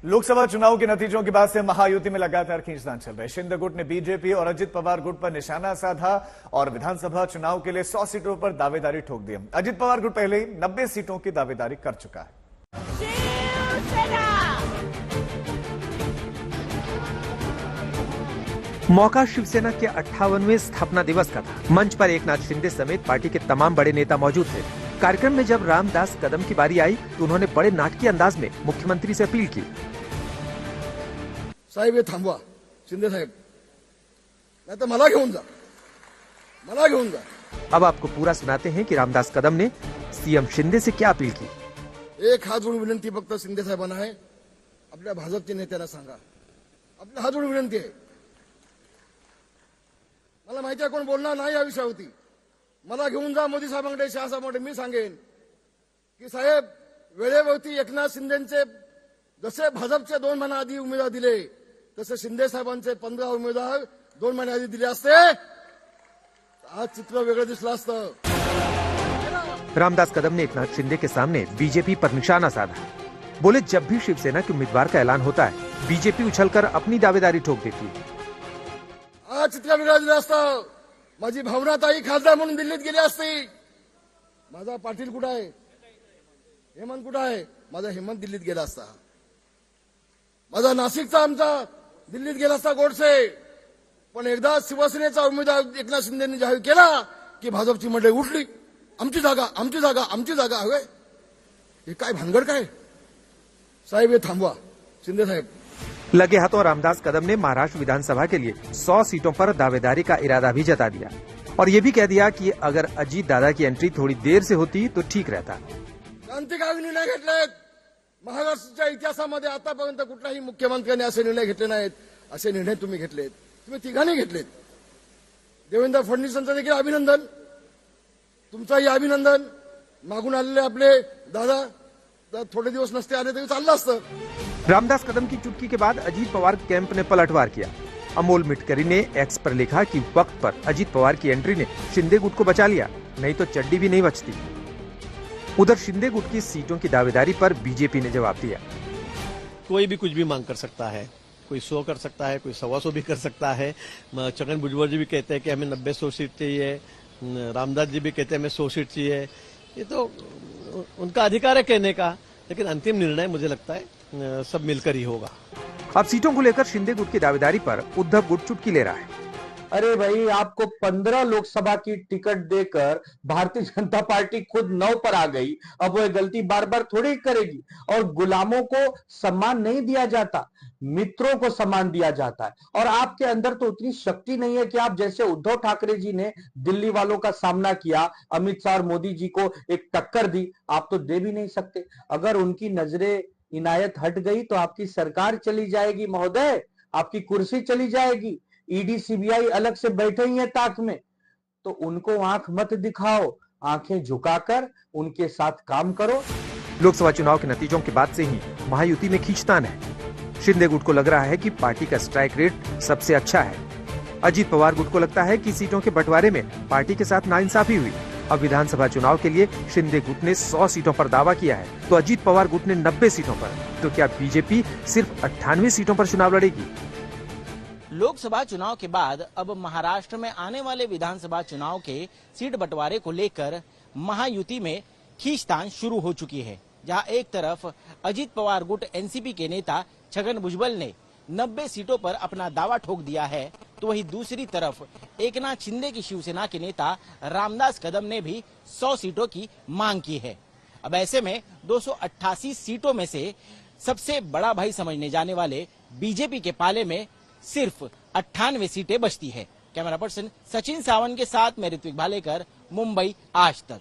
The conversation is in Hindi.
लोकसभा चुनाव के नतीजों के बाद से महायुति में लगातार खींचतान चल रहा है। शिंदे गुट ने बीजेपी और अजित पवार गुट पर निशाना साधा और विधानसभा चुनाव के लिए 100 सीटों पर दावेदारी ठोक दी। अजित पवार गुट पहले ही 90 सीटों की दावेदारी कर चुका है। मौका शिवसेना के 58वें स्थापना दिवस का था। मंच पर एकनाथ शिंदे समेत पार्टी के तमाम बड़े नेता मौजूद थे। कार्यक्रम में जब रामदास कदम की बारी आई तो उन्होंने बड़े नाटकीय अंदाज में मुख्यमंत्री से अपील की। साहेब हे थांबवा, शिंदे साहेब, नहीं तो मला घेऊन जा। अब आपको पूरा सुनाते हैं कि रामदास कदम ने सीएम शिंदे से क्या अपील की। एक हात जोडून विनंती फक्त शिंदे साहेबांना आहे, आपल्या भाजपच्या नेत्यांना सांगा, आपल्या हात जोडून विनंती आहे। मला माहिती आहे कोण बोलणार नाही या विषयावरती, मला घेऊन जा मोदी साहेबांकडे, शहासाहेबांकडे। मी सांगेन की साहेब, वेळेवरती एकनाथ शिंदेचे जसे भाजपचे 2 महिने आधी उमेदवार दिले, तसे शिंदे साहेबांचे 15 उमेदवार 2 महिने आधी दिले असते, आज चित्र वेगळं दिसलं असतं। रामदास कदम ने एकनाथ शिंदे के सामने बीजेपी पर निशाना साधा। बोले, जब भी शिवसेना के उम्मीदवार का ऐलान होता है, बीजेपी उछलकर अपनी दावेदारी ठोक देती है। आज चित्र वेगळं दिलं असतं। माझी भावनाताई खासदार म्हणून दिल्लीत गेली असती। माझा पाटील कुठं आहे, हेमंत कुठं आहे? माझा हेमंत दिल्लीत गेला असता। माझा नाशिकचा आमचा दिल्लीत गेला असता गोडसे। पण एकदा शिवसेनेचा उमेदवार एकनाथ शिंदेंनी जाहीर केला की भाजपची मंडळी उठली, आमची जागा हवे। हे काय भानगड काय? साहेब हे थांबवा, शिंदे साहेब। लगे हाथों रामदास कदम ने महाराष्ट्र विधानसभा के लिए 100 सीटों पर दावेदारी का इरादा भी जता दिया और ये भी कह दिया कि अगर अजीत दादा की एंट्री थोड़ी देर से होती तो ठीक रहता। क्रांतिकारी निर्णय घेतलेत महाराष्ट्राच्या इतिहासामध्ये। आतापर्यंत कुठल्याही मुख्यमंत्र्यांनी असे निर्णय घेतले नाहीत। असे निर्णय तुम्ही घेतलेत, तुम्ही तिघांनी घेतलेत। देवेंद्र फडणवीसांचं देखील अभिनंदन, तुमचाही अभिनंदन। मागून आलेले आपले दादा थोड़े दिवस नसते आले तरी चाललं असतं। रामदास कदम की चुटकी के बाद अजीत पवार कैंप ने पलटवार किया। अमोल मिटकरी ने एक्स पर लिखा कि वक्त पर अजीत पवार की एंट्री ने शिंदे गुट को बचा लिया, नहीं तो चड्डी भी नहीं बचती। उधर शिंदे गुट की सीटों की दावेदारी पर बीजेपी ने जवाब दिया। कोई भी कुछ भी मांग कर सकता है, कोई 100 कर सकता है, कोई 125 भी कर सकता है। छगन भुजबल जी भी कहते हैं कि हमें 90-100 सीट चाहिए, रामदास जी भी कहते हैं हमें 100 सीट चाहिए। ये तो उनका अधिकार है कहने का, लेकिन अंतिम निर्णय मुझे लगता है सब मिलकर ही होगा। अब सीटों को लेकर शिंदे गुट की दावेदारी पर उद्धव गुट चुटकी ले रहा है। अरे भाई, आपको 15 लोकसभा की टिकट देकर भारतीय जनता पार्टी खुद 9 पर आ गई। अब वो गलती बार बार थोड़ी करेगी। और गुलामों को सम्मान नहीं दिया जाता, मित्रों को सम्मान दिया जाता है। और आपके अंदर तो उतनी शक्ति नहीं है कि आप जैसे उद्धव ठाकरे जी ने दिल्ली वालों का सामना किया, अमित शाह और मोदी जी को एक टक्कर दी, आप तो दे भी नहीं सकते। अगर उनकी नजरें इनायत हट गई तो आपकी सरकार चली जाएगी महोदय, आपकी कुर्सी चली जाएगी। ईडी सीबीआई अलग से बैठे ही है ताक में, तो उनको आंख मत दिखाओ, आंखें झुकाकर उनके साथ काम करो। लोकसभा चुनाव के नतीजों के बाद से ही महायुति में खींचतान है। शिंदे गुट को लग रहा है कि पार्टी का स्ट्राइक रेट सबसे अच्छा है। अजीत पवार गुट को लगता है कि सीटों के बंटवारे में पार्टी के साथ नाइंसाफी हुई। अब विधानसभा चुनाव के लिए शिंदे गुट ने 100 सीटों पर दावा किया है तो अजीत पवार गुट ने 90 सीटों पर। तो क्या बीजेपी सिर्फ 98 सीटों पर चुनाव लड़ेगी? लोकसभा चुनाव के बाद अब महाराष्ट्र में आने वाले विधानसभा चुनाव के सीट बंटवारे को लेकर महायुति में खींचतान शुरू हो चुकी है। जहां एक तरफ अजीत पवार गुट एनसीपी के नेता छगन भुजबल ने 90 सीटों पर अपना दावा ठोक दिया है, तो वहीं दूसरी तरफ एकनाथ शिंदे की शिवसेना के नेता रामदास कदम ने भी 100 सीटों की मांग की है। अब ऐसे में 288 सीटों में से सबसे बड़ा भाई समझने जाने वाले बीजेपी के पाले में सिर्फ 98 सीटें बचती है। कैमरा पर्सन सचिन सावंत के साथ मैं ऋत्विक भालेकर, मुंबई आज तक।